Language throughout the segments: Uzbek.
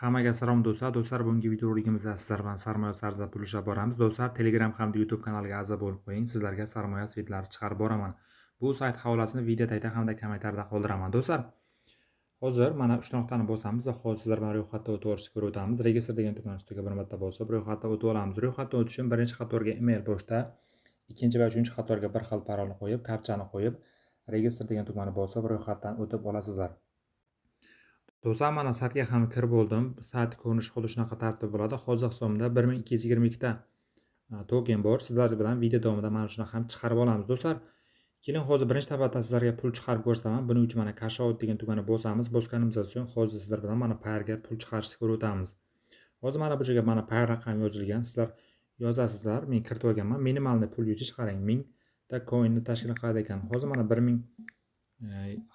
Hammaga salom do'stlar. Do'stlar, bugungi videoroligimizda sizlar bilan sarmoya sarza pul ishlab boramiz. Do'stlar, Telegram hamda YouTube kanaliga a'zo bo'lib qo'ying. Sizlarga sarmoya svetlari chiqarib boraman. Bu sayt havolasini video tagida hamda kommentariyada qoldiraman. Do'stlar, hozir mana 3 nuqtani bosamiz va hozir sizlar bilan ro'yxatda o'tib olishni ko'rib o'tamiz. Registr degan tugma ustiga bir marta bosib ro'yxatda o'tib olamiz. Ro'yxatda o'tish uchun birinchi qatorga email pochta, ikkinchi va uchinchi qatorga bir xil parolni qo'yib, kapchani qo'yib, registr degan tugmani bosib ro'yxatdan o'tib olasizlar. Do'stlar, mana saytga ham kirib bo'ldim. Sayt ko'rinishi xuddi shunaqa tartib bo'ladi. Hozir hisobimda 1222 ta token bor. Sizlar bilan video davomida mana shuni ham chiqarib olamiz. Do'stlar, keling hozir birinchi navbatda sizlarga pul chiqarib ko'rsataman. Buning uchun mana cash out degan tugmani bosamiz. Bosganimizdan so'ng hozir sizlar bilan mana payrga pul chiqarishni ko'rib o'tamiz. Hozir mana bu yerga mana payr raqami yozilgan. Sizlar yozasizlar. Men kiritib olganman. Minimalni pul yuchish qarang 1000 ta coinni tashkil qiladi ekan. Hozir mana 1000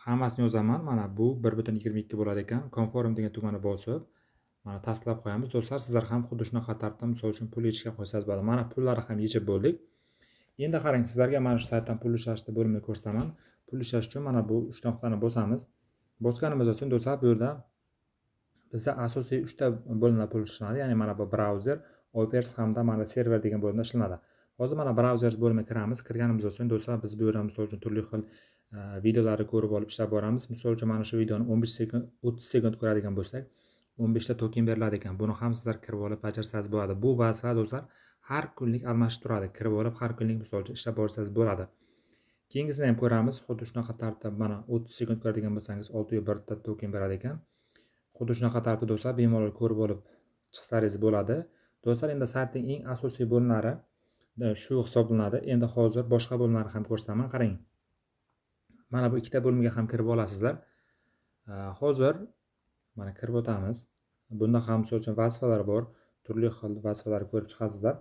hammasini yozaman. Mana bu 1.22 bo'lar ekan. Confirm degan tugmani bosib, mana tasdiqlab qo'yamiz. Do'stlar, sizlar ham xuddi shunaqa tartibda misol uchun pul yechishga qo'ysangiz bo'ladi. Mana pullarni ham yechib bo'ldik. Endi qarang, sizlarga mana shu saytdan pul ishlashni bo'limini ko'rsataman. Pul ishlash uchun mana bu 3 nuqtani bosamiz. Bosganimizdan so'ng do'stlar, bu yerda bizda asosiy 3 ta bo'limda pul ishlanadi. Ya'ni mana bu brauzer, offers hamda mana server degan bo'limda ishlanadi. Hozir mana brauzer bo'limiga kiramiz. Kirganimizdan so'ng do'stlar, biz bu yerda misol uchun turli xil videolarni ko'rib olib ishlab boramiz. Misol uchun mana shu videoni 15 sekund, 30 sekund ko'radigan bo'lsak, 15 ta token beriladi ekan. Buni ham sizlar kirib olib bajarsangiz bo'ladi. Bu vazifa do'stlar har kunlik almashib turadi. Kirib olib har kunlik misol uchun ishlab borsangiz bo'ladi. Keyingisini ham ko'ramiz. Xuddi shunaqa tartibda mana 30 sekund ko'radigan bo'lsangiz 601 ta token beradi ekan. Xuddi shunaqa tartibda do'stlar bemalol ko'rib olib chiqsangiz bo'ladi. Do'stlar, endi saytning eng asosiy bo'limlari shu hisoblanadi. Endi hozir boshqa bo'limlarni ham ko'rsataman. Qarang. Mana bu ikkita bo'limga ham kirib olasizlar. Hozir mana kirib o'tamiz. Bunda ham misol uchun vazifalar bor. Turli xil vazifalarni ko'rib chiqasizlar.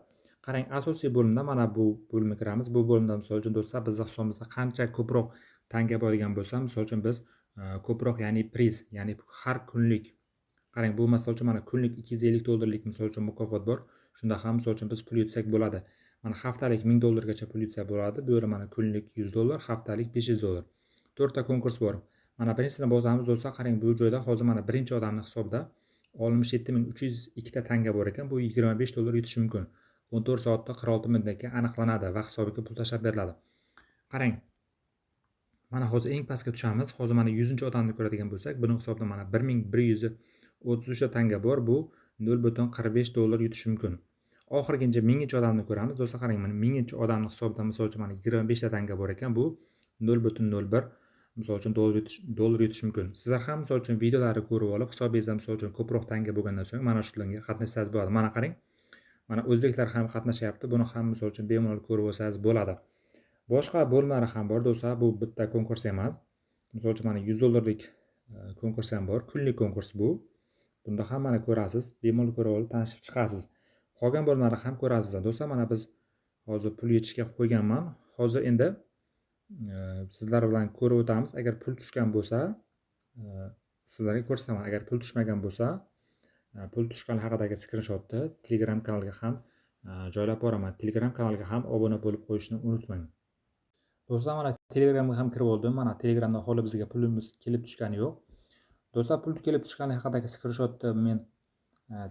Qarang, asosiy bo'limda mana bu bo'limga kiramiz. Bu bo'limda misol uchun do'stlar, bizning hisobimizda qancha ko'proq tanga bo'lgan bo'lsa, misol uchun biz ko'proq, ya'ni priz, ya'ni har kunlik. Qarang, bu misol uchun mana kunlik 250 dollarlik misol uchun mukofot bor. Shunda ham misol uchun biz pul yutsak bo'ladi. Mana haftalik 1000 dollargacha pul yutsa bo'ladi. Bu yerda mana kunlik 100 dollar, haftalik 500 dollar. 4 ta konkurs bor. Mana birinchisini bosamiz do'stlar. Qarang, bu joyda hozir mana birinchi odamning hisobida 67302 ta tanga bor ekan. Bu 25 dollar yutish mumkin. 14 soatda 46 minutga aniqlanadi va hisobiga pul tashlab beriladi. Qarang. Mana hozir eng pastga tushamiz. Hozir mana 100-odamni ko'radigan bo'lsak, buning hisobida mana 1133 ta tanga bor. Bu 0.45 dollar yutish mumkin. Oxirginchi 1000-odamni ko'ramiz. Do'stlar, qarang, mana 1000-odamning hisobida misol uchun mana 25 ta tanga bor ekan. Bu 0.01 misol uchun dollar yutish mumkin. Sizlar ham misol uchun videolarni ko'rib olib, hisobingizda misol uchun ko'proq tanga bo'lgandan so'ng mana shularga qatnashsangiz bo'ladi. Mana qarang. Mana o'zbeklar ham qatnashyapti. Buni ham misol uchun bemalol ko'rib olsangiz bo'ladi. Boshqa bo'limlari ham bor do'stlar. Bu bitta konkurs emas. Misol uchun mana 100 dollarlik konkurs ham bor. Kunlik konkurs bu. Bunda ham mana ko'rasiz. Bemalol ko'rib olib tanishib chiqasiz. Qolgan bo'limlarni ham ko'rasizlar. Do'stlar, mana biz hozir pul yechishga qo'yganman. Hozir endi sizlar bilan ko'rib o'tamiz. Agar pul tushgan bo'lsa, sizlarga ko'rsataman. Agar pul tushmagan bo'lsa, pul tushgani haqidagi skrinshotni Telegram kanaliga ham joylab boraman. Telegram kanaliga ham obuna bo'lib qo'yishni unutmang. Do'stlar, mana Telegramga ham kirib oldim. Mana Telegramda hali bizga pulimiz kelib tushgani yo'q. Do'stlar, pul kelib tushgani haqidagi skrinshotni men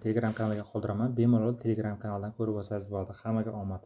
Telegram kanaliga qoldiraman. Bemalol Telegram kanalidan ko'rib olsangiz bo'ladi. Hammaga omad.